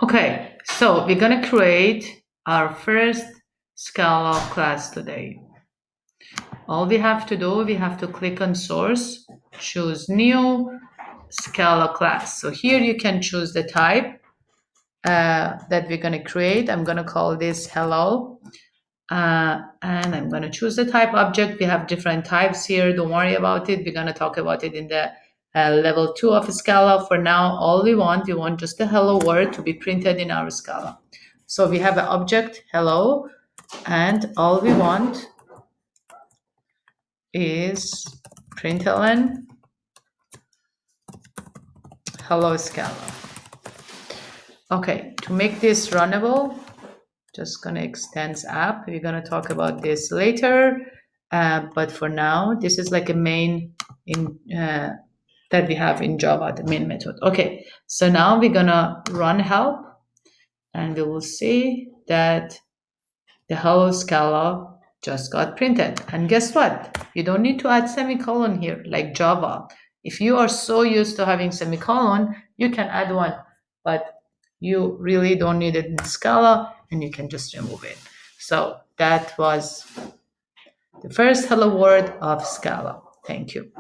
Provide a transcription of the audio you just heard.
Okay, so we're gonna create our first Scala class today. All we have to do, we have to click on source, choose new Scala class. So here you can choose the type that we're gonna create. I'm gonna call this hello. And I'm gonna choose the type object. We have different types here. Don't worry about it. We're gonna talk about it in the level 2 of Scala. For now, all we want just the hello word to be printed in our Scala. So we have an object hello, and all we want is println hello Scala. Okay, to make this runnable, just gonna extend app. We're gonna talk about this later, but for now, this is like a main in that we have in Java, the main method. Okay, so now we're gonna run help, and we will see that the hello Scala just got printed. And guess what? You don't need to add semicolon here like Java. If you are so used to having semicolon, you can add one, but you really don't need it in Scala, and you can just remove it. So that was the first hello word of Scala. Thank you.